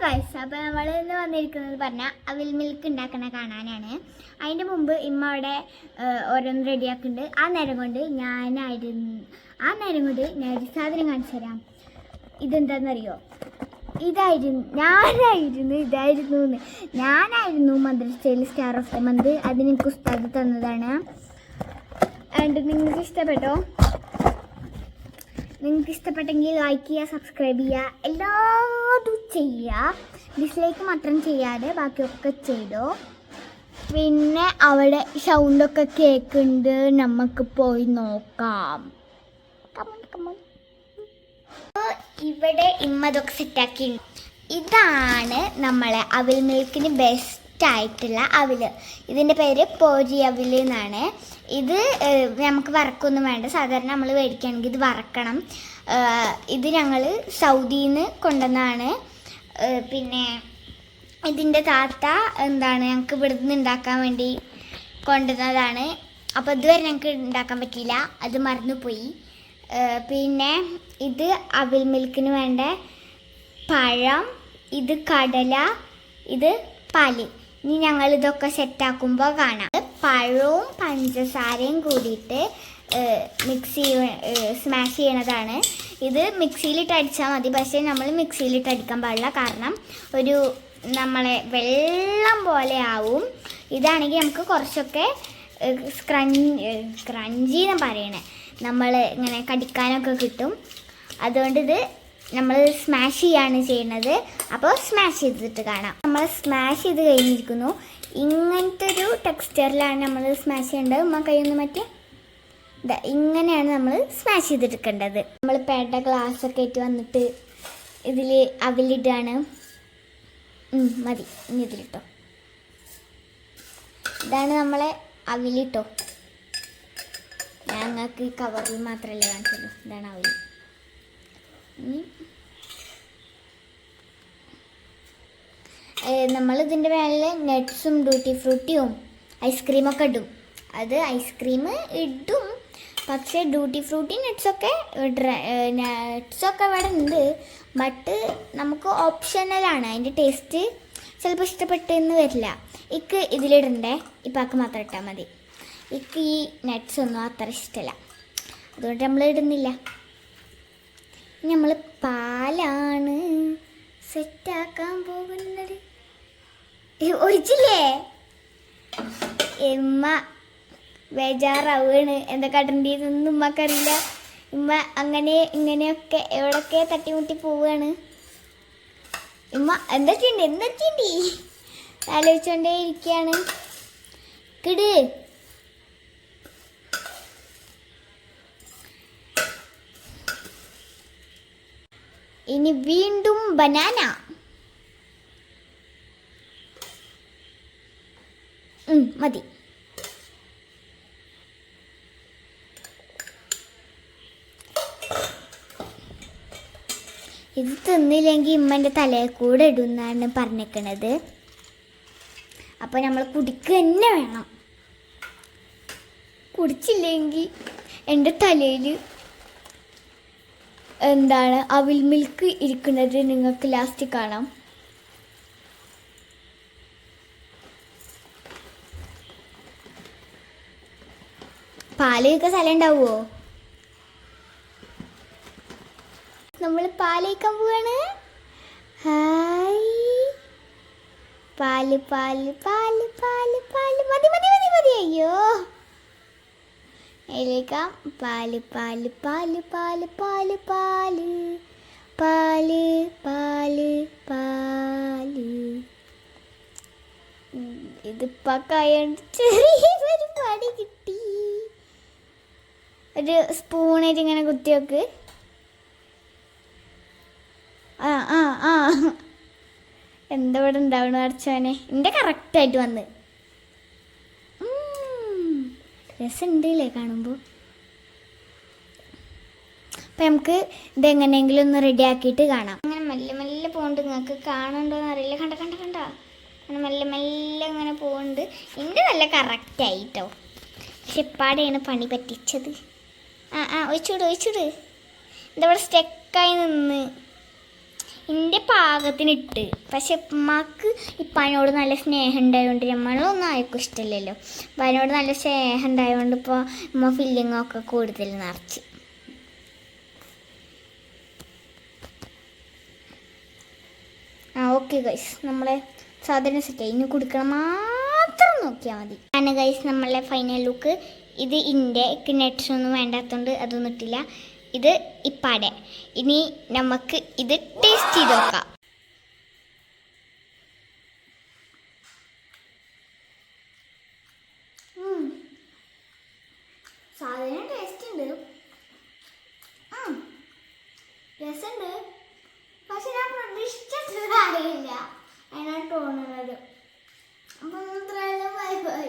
Guys, അപ്പോൾ നമ്മൾ ഇന്ന് വന്നിരിക്കുന്നത് പറഞ്ഞാൽ അവിൽ മിൽക്ക് ഉണ്ടാക്കുന്ന കാണാനാണ്. അതിൻ്റെ മുമ്പ് ഇമ്മ അവിടെ ഓരോന്ന് റെഡിയാക്കുന്നുണ്ട്. ആ നേരം കൊണ്ട് ഞാൻ ഒരു സാധനം കാണിച്ചു തരാം. ഇതെന്താണെന്നറിയോ? ഞാനായിരുന്നു മദ്രസയിൽ സ്റ്റാർ ഓഫ് ദ മന്ത്. അതിന് എനിക്ക് ഉസ്താദ് തന്നതാണ്. ആൻഡ് നിങ്ങൾക്ക് ഇഷ്ടപ്പെട്ടോ? നിങ്ങൾക്ക് ഇഷ്ടപ്പെട്ടെങ്കിൽ ലൈക്ക് ചെയ്യുക, സബ്സ്ക്രൈബ് ചെയ്യുക, എല്ലാതും ചെയ്യുക. ഡിസ്ലൈക്ക് മാത്രം ചെയ്യാതെ ബാക്കിയൊക്കെ ചെയ്തോ. പിന്നെ അവിടെ സൗണ്ടൊക്കെ കേൾക്കുന്നുണ്ട്, നമുക്ക് പോയി നോക്കാം. ഇവിടെ ഇമ്മതൊക്കെ സെറ്റാക്കി. ഇതാണ് നമ്മളെ അവിൽ മിൽക്കിന് ബെസ്റ്റ് ആയിട്ടുള്ള അവിൽ. ഇതിൻ്റെ പേര് പോരി അവിൽ എന്നാണ്. ഇത് നമുക്ക് വറക്കൊന്നും വേണ്ട. സാധാരണ നമ്മൾ മേടിക്കുകയാണെങ്കിൽ ഇത് വറക്കണം. ഇത് ഞങ്ങൾ സൗദിയിൽ നിന്ന് കൊണ്ടുവന്നതാണ്. പിന്നെ ഇതിൻ്റെ താത്ത ഞങ്ങൾക്ക് ഇവിടെ നിന്ന് ഉണ്ടാക്കാൻ വേണ്ടി കൊണ്ടുവന്നതാണ്. അപ്പോൾ ഇതുവരെ ഞങ്ങൾക്ക് ഉണ്ടാക്കാൻ പറ്റിയില്ല, അത് മറന്നുപോയി. പിന്നെ ഇത് അവിൽ മിൽക്കിന് വേണ്ട പഴം, ഇത് കടല, ഇത് പാല്. ഇനി ഞങ്ങളിതൊക്കെ സെറ്റാക്കുമ്പോൾ കാണാം. പഴവും പഞ്ചസാരയും കൂടിയിട്ട് സ്മാഷ് ചെയ്യണതാണ്. ഇത് മിക്സിയിലിട്ട് അടിച്ചാൽ മതി, പക്ഷേ നമ്മൾ മിക്സിയിലിട്ട് അടിക്കാൻ പാടില്ല. കാരണം നമ്മളെ വെള്ളം പോലെ ആവും. ഇതാണെങ്കിൽ നമുക്ക് കുറച്ചൊക്കെ സ്ക്രഞ്ചി എന്ന് പറയണേ, നമ്മൾ ഇങ്ങനെ കടിക്കാനൊക്കെ കിട്ടും. അതുകൊണ്ട് ഇത് നമ്മൾ സ്മാഷ് ചെയ്യാണ് ചെയ്യുന്നത്. അപ്പോൾ സ്മാഷ് ചെയ്തിട്ട് കാണാം. നമ്മൾ സ്മാഷ് ചെയ്ത് കഴിഞ്ഞിരിക്കുന്നു. ഇങ്ങനത്തെ ഒരു ടെക്സ്ചറിലാണ് നമ്മൾ സ്മാഷ് ചെയ്യേണ്ടത്. നമ്മൾ കൈയൊന്ന് മാറ്റി ഇങ്ങനെയാണ് നമ്മൾ സ്മാഷ് ചെയ്തെടുക്കേണ്ടത്. നമ്മൾ പേട്ട ഗ്ലാസ്സൊക്കെ ആയിട്ട് വന്നിട്ട് ഇതിൽ അവിലിട്ടാണ്. മതി, ഇനി ഇതിലിട്ടോ. ഇതാണ് നമ്മളെ അവിലിട്ടോ. ഞങ്ങൾക്ക് ഈ കവറിൽ മാത്രമല്ലേ കാണിച്ചുള്ളൂ. ഇതാണ് അവിൽ. നമ്മളിതിൻ്റെ മേലെ നട്ട്സും ഡ്യൂട്ടി ഫ്രൂട്ടിയും ഐസ്ക്രീമൊക്കെ ഇടും. ഐസ്ക്രീം ഇടും, പക്ഷേ ഡ്യൂട്ടി ഫ്രൂട്ടി നട്ട്സൊക്കെ ഇവിടെ ഉണ്ട്. ബട്ട് നമുക്ക് ഓപ്ഷണലാണ്. അതിൻ്റെ ടേസ്റ്റ് ചിലപ്പോൾ ഇഷ്ടപ്പെട്ടെന്ന് വരില്ല. ഇതിലിടണ്ടേ, ഇപ്പാക്ക് മാത്രം ഇട്ടാൽ മതി. ഈ നട്ട്സൊന്നും അത്ര ഇഷ്ടമല്ല, അതുകൊണ്ട് നമ്മൾ ഇടുന്നില്ല. നമ്മൾ പാലാണ് സെറ്റാക്കാൻ പോകുന്നത്. ഒഴിച്ചില്ലേ? ഉമ്മ ബേജാറാവുകയാണ്. എന്താ കടണ്ടതൊന്നും ഉമ്മക്കറിയില്ല. ഉമ്മ അങ്ങനെ ഇങ്ങനെയൊക്കെ എവിടെയൊക്കെ തട്ടിമുട്ടി പോവുകയാണ്. ഉമ്മ എന്താ ചെയ്യണ്ടേ ആലോചിച്ചോണ്ടേ ഇരിക്കുകയാണ്. കിട് ഇനി വീണ്ടും ബനാന. മതി. ഇത് തിന്നില്ലെങ്കിൽ ഇമ്മൻ്റെ തലയിൽ കൂടെ ഇടുന്നാണ് പറഞ്ഞിരിക്കണത്. അപ്പോൾ നമ്മൾ കുടിക്കുക തന്നെ വേണം. കുടിച്ചില്ലെങ്കിൽ എൻ്റെ തലയിൽ അവിൽ മിൽക്ക് ഇരിക്കുന്നത് നിങ്ങൾക്ക് ലാസ്റ്റ് കാണാം. പാലൊക്കെ സ്ഥലം ഉണ്ടാവുമോ? നമ്മൾ പാലയിക്കാൻ പോവാണ്. ഹായ്, പാല് പാല് പാല് പാല് പാല് മതി മതി മതി മതി. അയ്യോ, അതിലേക്കാം. പാല് പാല് പാല് പാല് പാല് പാല് പാല് പാല് പാല്. ഇതിപ്പോൾ കൈകൊണ്ട് ചെറിയൊരു പടി കിട്ടി. ഒരു സ്പൂണായിട്ട് ഇങ്ങനെ കുത്തി വെക്ക്. എന്താ ഇവിടെ ഉണ്ടാവണ അടച്ചാനെ? എൻ്റെ കറക്റ്റായിട്ട് വന്ന് രസമുണ്ടല്ലേ കാണുമ്പോൾ. അപ്പം നമുക്ക് ഇതെങ്ങനെയെങ്കിലും ഒന്ന് റെഡി ആക്കിയിട്ട് കാണാം. അങ്ങനെ മെല്ലെ മെല്ലെ പോകുന്നുണ്ട്. നിങ്ങൾക്ക് കാണുന്നുണ്ടോയെന്ന് അറിയില്ല. കണ്ട അങ്ങനെ മെല്ലെ മെല്ലെ അങ്ങനെ പോകുന്നുണ്ട്. എൻ്റെ നല്ല കറക്റ്റായിട്ടോ. പക്ഷെ ഇപ്പാടെയാണ് പണി പറ്റിച്ചത്. ഒഴിച്ചൂട്. എന്താ ഇവിടെ സ്റ്റെക്കായി നിന്ന്. എൻ്റെ പാകത്തിനിട്ട്. പക്ഷെ ഉമ്മക്ക് ഇപ്പാനോട് നല്ല സ്നേഹം ഉണ്ടായതുകൊണ്ട് നമ്മളൊന്നും ആർക്കും ഇഷ്ടമില്ലല്ലോ. അപ്പം അതിനോട് നല്ല സ്നേഹം ഉണ്ടായതുകൊണ്ട് ഇപ്പോൾ ഉമ്മ ഫില്ലിങ്ങൊക്കെ കൂടുതൽ നിറച്ച്. ഓക്കെ ഗൈസ്, നമ്മളെ സാധനം സെറ്റായി. ഇനി കുടിക്കണം മാത്രം നോക്കിയാൽ മതി. ആണ് ഗൈസ് നമ്മളെ ഫൈനൽ ലുക്ക്. ഇത് ഇൻ്റെ നട്ട്സ് ഒന്നും വേണ്ടാത്തതുകൊണ്ട് അതൊന്നും ഇട്ടില്ല. ഇത് ഇപ്പാടെ. ഇനി നമുക്ക് ഇത് ടേസ്റ്റ് ചെയ്ത് നോക്കാം. സാധനം ടേസ്റ്റ് ഉണ്ട്, രസമുണ്ട്. പക്ഷെ ഞാൻ പ്രതീക്ഷിച്ചിട്ടില്ല, അതിനാണ് തോന്നുന്നത്. അപ്പം ബൈ ബൈ.